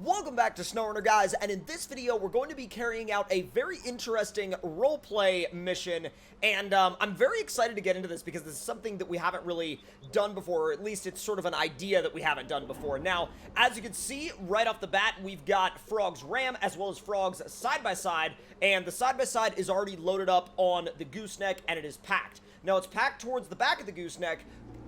Welcome back to SnowRunner, guys, and in this video we're going to be carrying out a very interesting roleplay mission, and I'm very excited to get into this because this is something that we haven't really done before, or at least it's sort of an idea that we haven't done before. Now, as you can see, right off the bat, we've got Frog's ram as well as Frog's side-by-side, and the side-by-side is already loaded up on the gooseneck, and it is packed. Now, it's packed towards the back of the gooseneck,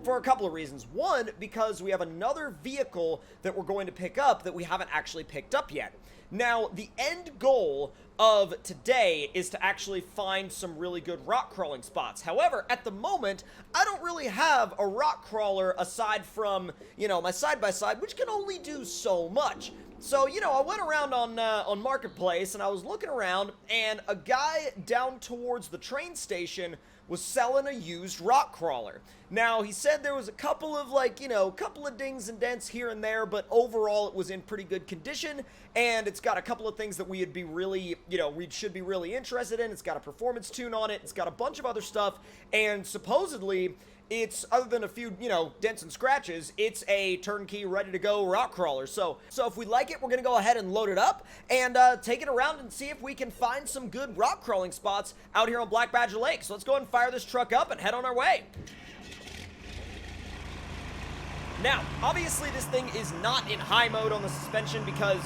for a couple of reasons. One, because we have another vehicle that we're going to pick up that we haven't actually picked up yet. Now, the end goal of today is to actually find some really good rock crawling spots. However, at the moment, I don't really have a rock crawler aside from, my side-by-side, which can only do so much. So, I went around on Marketplace, and I was looking around, and a guy down towards the train station was selling a used rock crawler. Now, he said there was a couple of, couple of dings and dents here and there, but overall it was in pretty good condition, and it's got a couple of things that we'd be really, we should be really interested in. It's got a performance tune on it, it's got a bunch of other stuff, and supposedly, it's, other than a few, dents and scratches, it's a turnkey, ready-to-go rock crawler. So if we like it, we're going to go ahead and load it up and take it around and see if we can find some good rock crawling spots out here on Black Badger Lake. So let's go ahead and fire this truck up and head on our way. Now, obviously, this thing is not in high mode on the suspension because,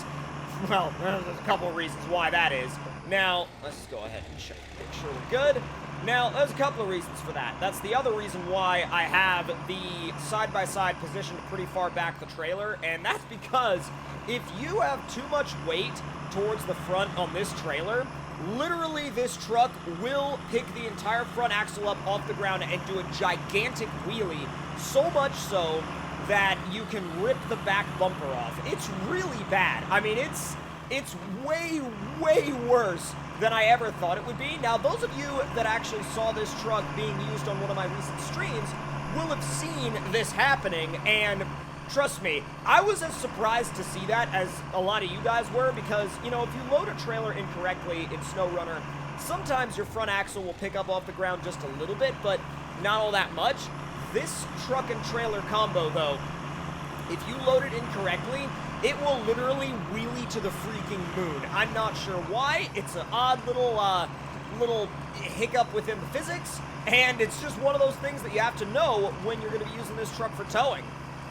well, there's a couple of reasons why that is. Now, let's just go ahead and check, make sure we're good. Now, there's a couple of reasons for that. That's the other reason why I have the side-by-side positioned pretty far back the trailer, and that's because if you have too much weight towards the front on this trailer, literally this truck will pick the entire front axle up off the ground and do a gigantic wheelie, so much so that you can rip the back bumper off. It's really bad. I mean, it's way, way worse than I ever thought it would be. Now, those of you that actually saw this truck being used on one of my recent streams will have seen this happening, and trust me, I was as surprised to see that as a lot of you guys were, because, if you load a trailer incorrectly in SnowRunner, sometimes your front axle will pick up off the ground just a little bit, but not all that much. This truck and trailer combo, though, if you load it incorrectly, it will literally wheelie to the freaking moon. I'm not sure why. It's an odd little hiccup within the physics, and it's just one of those things that you have to know when you're going to be using this truck for towing.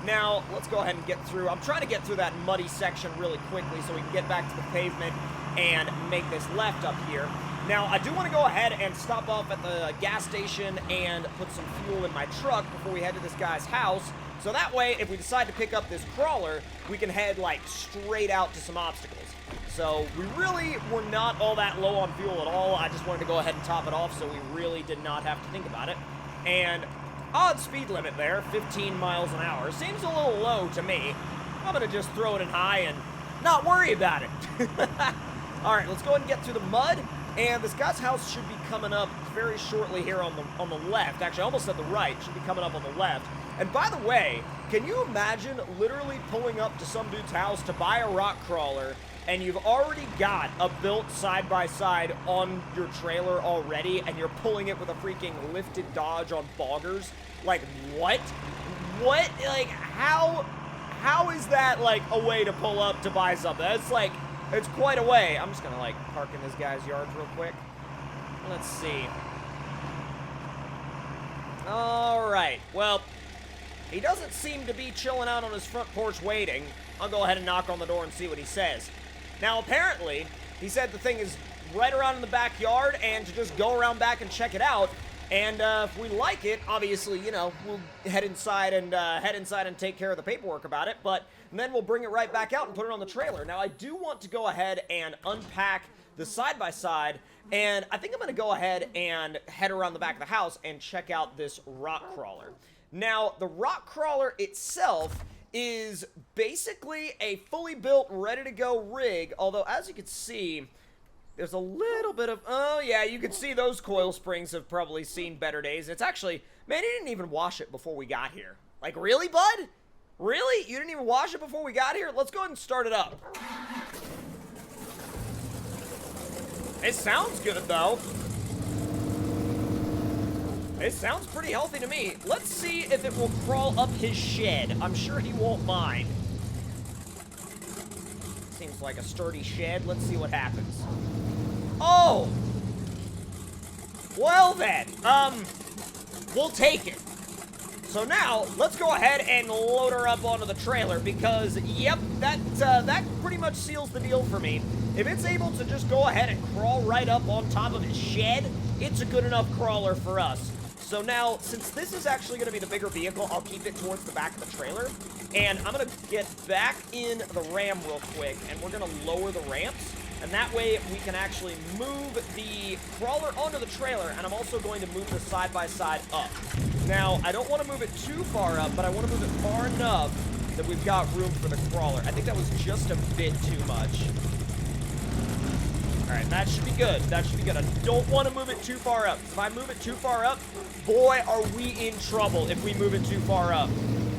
Now, let's go ahead and get through. I'm trying to get through that muddy section really quickly so we can get back to the pavement and make this left up here. Now, I do want to go ahead and stop off at the gas station and put some fuel in my truck before we head to this guy's house. So that way, if we decide to pick up this crawler, we can head, straight out to some obstacles. So we really were not all that low on fuel at all. I just wanted to go ahead and top it off so we really did not have to think about it. And odd speed limit there, 15 miles an hour. Seems a little low to me. I'm going to just throw it in high and not worry about it. All right, let's go ahead and get through the mud. And this guy's house should be coming up very shortly here on the left. Actually, almost at the right. Should be coming up on the left. And by the way, can you imagine literally pulling up to some dude's house to buy a rock crawler, and you've already got a built side-by-side on your trailer already, and you're pulling it with a freaking lifted Dodge on boggers? Like, what? What? How is that, a way to pull up to buy something? It's quite a way. I'm just gonna, park in this guy's yard real quick. Let's see. Alright, well, he doesn't seem to be chilling out on his front porch waiting. I'll go ahead and knock on the door and see what he says. Now, apparently, he said the thing is right around in the backyard and to just go around back and check it out. And if we like it, obviously, we'll head inside and take care of the paperwork about it. But then we'll bring it right back out and put it on the trailer. Now, I do want to go ahead and unpack the side-by-side, and I think I'm going to go ahead and head around the back of the house and check out this rock crawler. Now, the rock crawler itself is basically a fully built, ready-to-go rig, although, as you can see, there's a little bit of, oh yeah, you can see those coil springs have probably seen better days. It's actually, man, he didn't even wash it before we got here. Like, really, bud? Really? You didn't even wash it before we got here? Let's go ahead and start it up. It sounds good, though. It sounds pretty healthy to me. Let's see if it will crawl up his shed. I'm sure he won't mind. seems like a sturdy shed. Let's see what happens. Oh! Well then, we'll take it. So now, let's go ahead and load her up onto the trailer because, yep, that pretty much seals the deal for me. If it's able to just go ahead and crawl right up on top of his shed, it's a good enough crawler for us. So now, since this is actually going to be the bigger vehicle, I'll keep it towards the back of the trailer. And I'm going to get back in the Ram real quick, and we're going to lower the ramps. And that way, we can actually move the crawler onto the trailer, and I'm also going to move the side-by-side up. Now, I don't want to move it too far up, but I want to move it far enough that we've got room for the crawler. I think that was just a bit too much. All right, that should be good. That should be good. I don't want to move it too far up. If I move it too far up, boy, are we in trouble if we move it too far up.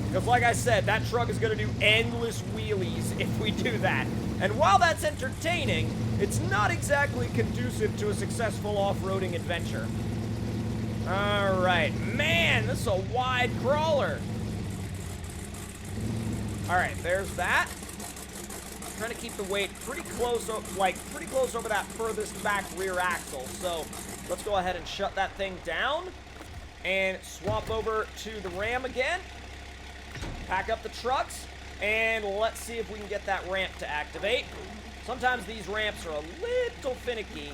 Because like I said, that truck is going to do endless wheelies if we do that. And while that's entertaining, it's not exactly conducive to a successful off-roading adventure. All right, man, this is a wide crawler. All right, there's that. Trying to keep the weight pretty close, pretty close over that furthest back rear axle. So let's go ahead and shut that thing down and swap over to the Ram again. Pack up the trucks, and let's see if we can get that ramp to activate. Sometimes these ramps are a little finicky.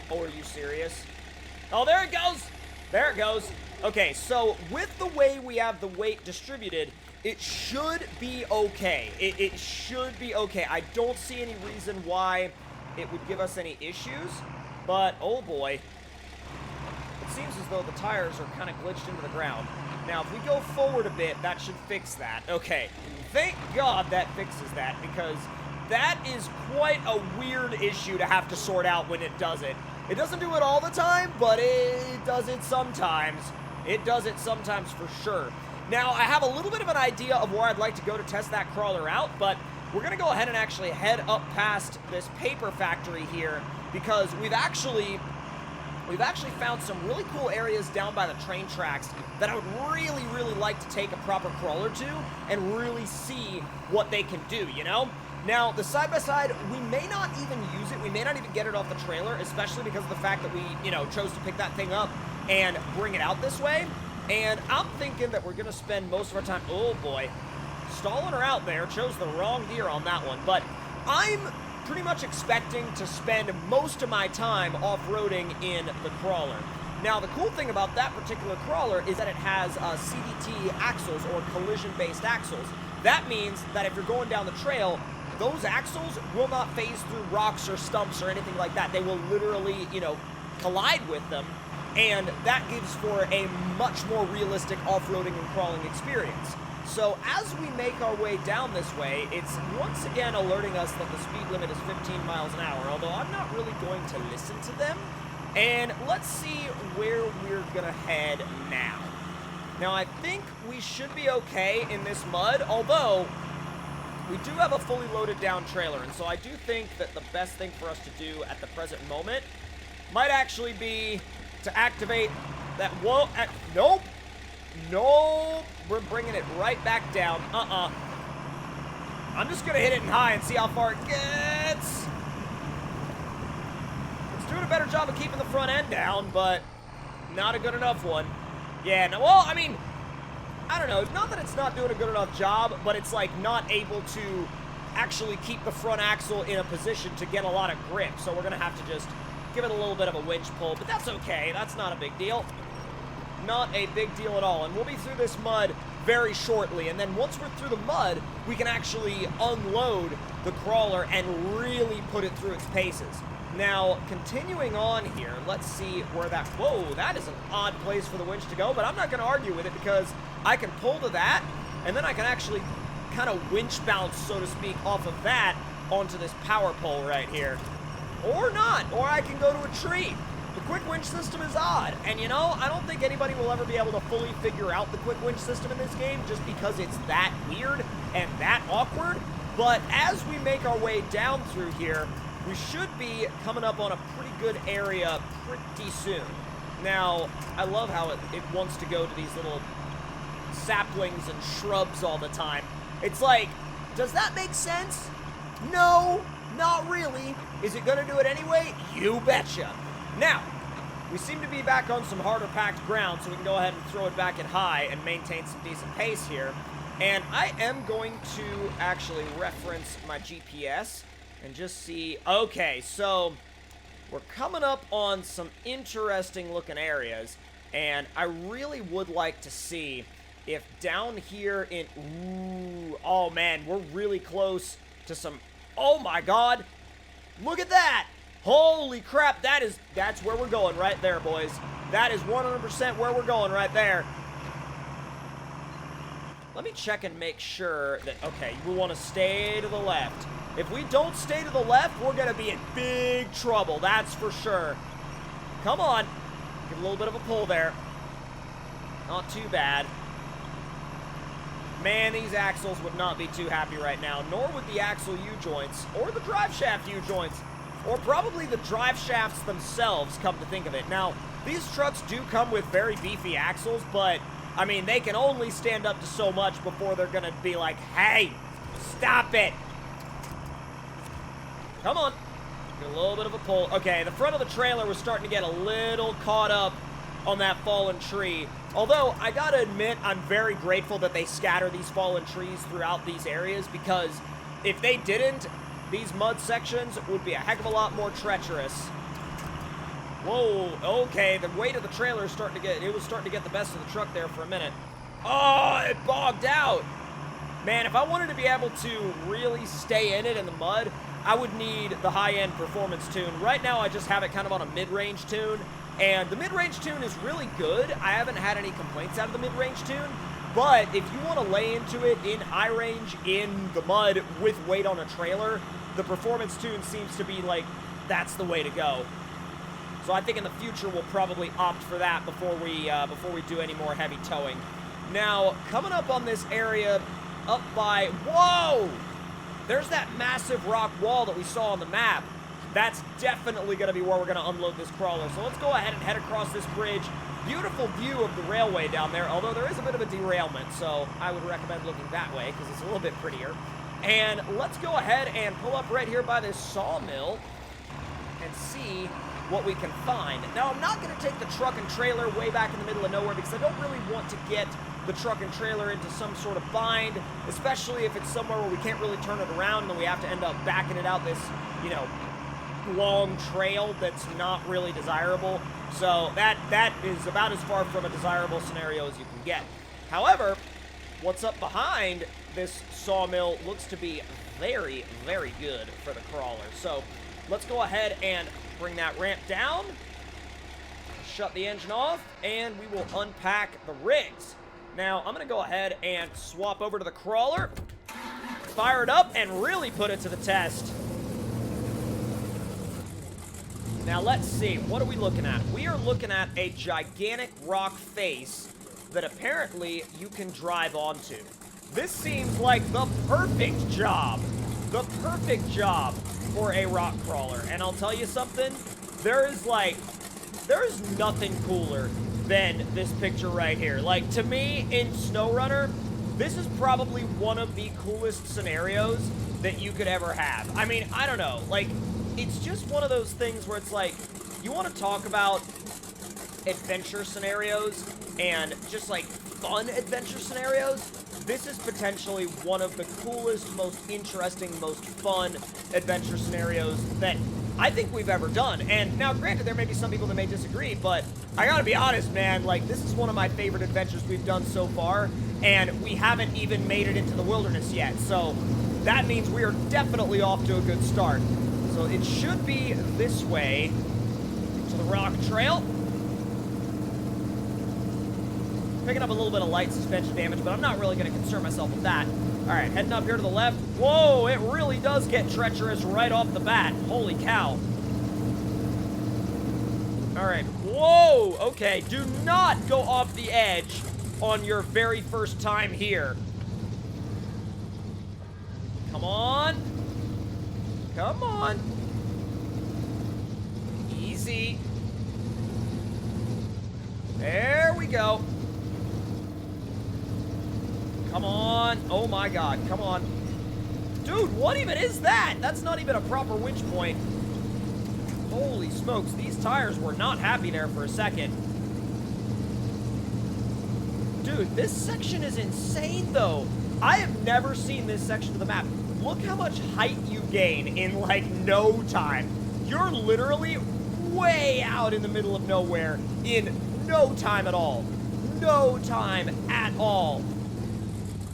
Oh, are you serious? Oh, there it goes. There it goes. Okay, so with the way we have the weight distributed, it should be okay. It should be okay. I don't see any reason why it would give us any issues, but oh boy. It seems as though the tires are kind of glitched into the ground. Now, if we go forward a bit, that should fix that. Okay, thank God that fixes that, because that is quite a weird issue to have to sort out when it does it. It doesn't do it all the time, but it does it sometimes. It does it sometimes for sure. Now, I have a little bit of an idea of where I'd like to go to test that crawler out, but we're going to go ahead and actually head up past this paper factory here, because we've actually found some really cool areas down by the train tracks that I would really, really like to take a proper crawler to and really see what they can do, you know? Now, the side-by-side, we may not even use it. We may not even get it off the trailer, especially because of the fact that we, chose to pick that thing up and bring it out this way. And I'm thinking that we're going to spend most of our time, oh boy, stalling her out there. Chose the wrong gear on that one. But I'm pretty much expecting to spend most of my time off-roading in the crawler. Now, the cool thing about that particular crawler is that it has CDT axles, or collision-based axles. That means that if you're going down the trail, those axles will not phase through rocks or stumps or anything like that. They will literally, collide with them, and that gives for a much more realistic off-roading and crawling experience. So as we make our way down this way, it's once again alerting us that the speed limit is 15 miles an hour, although I'm not really going to listen to them. And let's see where we're gonna head now. Now, I think we should be okay in this mud, although we do have a fully loaded down trailer, and so I do think that the best thing for us to do at the present moment might actually be to activate that, nope, we're bringing it right back down, I'm just gonna hit it in high and see how far it gets. It's doing a better job of keeping the front end down, but not a good enough one. Yeah, no, well, I mean, I don't know, not that it's not doing a good enough job, but it's like not able to actually keep the front axle in a position to get a lot of grip, so we're gonna have to just give it a little bit of a winch pull, but that's okay, that's not a big deal. Not a big deal at all, and we'll be through this mud very shortly, and then once we're through the mud, we can actually unload the crawler and really put it through its paces. Now, continuing on here, let's see where that, whoa, that is an odd place for the winch to go, but I'm not going to argue with it because I can pull to that, and then I can actually kind of winch bounce, so to speak, off of that onto this power pole right here. Or not, or I can go to a tree. The quick winch system is odd, and I don't think anybody will ever be able to fully figure out the quick winch system in this game just because it's that weird and that awkward, but as we make our way down through here, we should be coming up on a pretty good area pretty soon. Now, I love how it wants to go to these little saplings and shrubs all the time. It's like Does that make sense? No, not really. Is it going to do it anyway? You betcha. Now, we seem to be back on some harder packed ground, so we can go ahead and throw it back at high and maintain some decent pace here. And I am going to actually reference my GPS and just see. Okay, so we're coming up on some interesting looking areas, and I really would like to see if down here in, ooh, oh man, we're really close to some, oh my god, look at that. Holy crap, that's where we're going right there, boys. That is 100% where we're going right there. Let me check and make sure that, okay, we want to stay to the left. If we don't stay to the left, we're going to be in big trouble, that's for sure. Come on. Give a little bit of a pull there. Not too bad. Man, these axles would not be too happy right now, nor would the axle U-joints, or the drive shaft U-joints, or probably the drive shafts themselves, come to think of it. Now, these trucks do come with very beefy axles, but, I mean, they can only stand up to so much before they're going to be like, hey, stop it. Come on. Get a little bit of a pull. Okay, the front of the trailer was starting to get a little caught up on that fallen tree. Although, I gotta admit, I'm very grateful that they scatter these fallen trees throughout these areas, because if they didn't, these mud sections would be a heck of a lot more treacherous. Whoa, okay, the weight of the trailer is starting to get, it was starting to get the best of the truck there for a minute. Oh, it bogged out. Man, if I wanted to be able to really stay in it in the mud, I would need the high-end performance tune. Right now, I just have it kind of on a mid-range tune, and the mid-range tune is really good. I haven't had any complaints out of the mid-range tune, but if you want to lay into it in high range, in the mud, with weight on a trailer, the performance tune seems to be like, that's the way to go. So I think in the future, we'll probably opt for that before we do any more heavy towing. Now, coming up on this area, up by, whoa! There's that massive rock wall that we saw on the map. That's definitely going to be where we're going to unload this crawler. So let's go ahead and head across this bridge. Beautiful view of the railway down there, although there is a bit of a derailment, so I would recommend looking that way because it's a little bit prettier. And let's go ahead and pull up right here by this sawmill and see what we can find. Now, I'm not going to take the truck and trailer way back in the middle of nowhere because I don't really want to get the truck and trailer into some sort of bind, especially if it's somewhere where we can't really turn it around and then we have to end up backing it out this, you know, long trail that's not really desirable. So that is about as far from a desirable scenario as you can get. However, what's up behind this sawmill looks to be very, very good for the crawler. So let's go ahead and bring that ramp down, shut the engine off, and we will unpack the rigs. Now, I'm going to go ahead and swap over to the crawler, fire it up, and really put it to the test. Now, let's see. What are we looking at? We are looking at a gigantic rock face that apparently you can drive onto. This seems like the perfect job. The perfect job for a rock crawler. And I'll tell you something. There is nothing cooler than this picture right here. Like, to me, in SnowRunner, this is probably one of the coolest scenarios that you could ever have. I mean, I don't know. Like, it's just one of those things where it's like, you want to talk about adventure scenarios and just like fun adventure scenarios. This is potentially one of the coolest, most interesting, most fun adventure scenarios that I think we've ever done. And now, granted, there may be some people that may disagree, but I gotta be honest, man, like, this is one of my favorite adventures we've done so far, and we haven't even made it into the wilderness yet. So that means we are definitely off to a good start. So it should be this way to the rock trail. Picking up a little bit of light suspension damage, but I'm not really going to concern myself with that. All right, heading up here to the left. Whoa, it really does get treacherous right off the bat. Holy cow. All right, whoa, okay. Do not go off the edge on your very first time here. Come on. Come on. Easy. There we go. Come on. Oh my God. Come on. Dude, what even is that? That's not even a proper winch point. Holy smokes, these tires were not happy there for a second. Dude, this section is insane, though. I have never seen this section of the map. Look how much height you gain in, like, no time. You're literally way out in the middle of nowhere in no time at all. No time at all.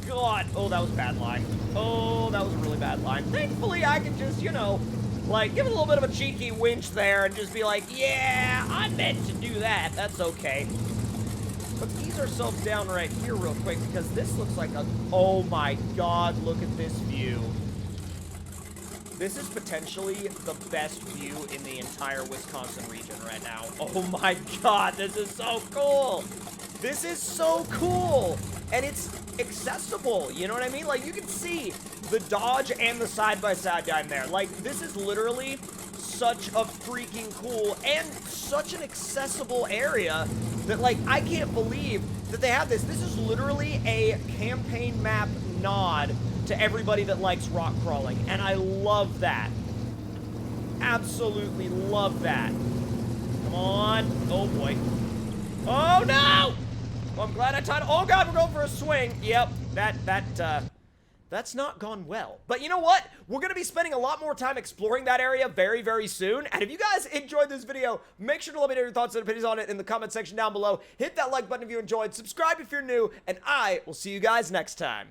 God. Oh, that was a bad line. Oh, that was a really bad line. Thankfully, I can just, you know, like, give it a little bit of a cheeky winch there and just be like, yeah, I meant to do that. That's okay. Let's ease ourselves down right here real quick because this looks like a... Oh my God, look at this view. This is potentially the best view in the entire Wisconsin region right now. Oh my God, this is so cool. This is so cool. And it's accessible, you know what I mean? Like, you can see the Dodge and the side-by-side down there. Like, this is literally such a freaking cool and such an accessible area that, like, I can't believe that they have this. This is literally a campaign map nod to everybody that likes rock crawling, and I love that. Absolutely love that. Come on. Oh, boy. Oh, no! Well, I'm glad I timed. Oh, God, we're going for a swing. Yep, that's not gone well. But you know what? We're going to be spending a lot more time exploring that area very, very soon. And if you guys enjoyed this video, make sure to let me know your thoughts and opinions on it in the comment section down below. Hit that like button if you enjoyed. Subscribe if you're new. And I will see you guys next time.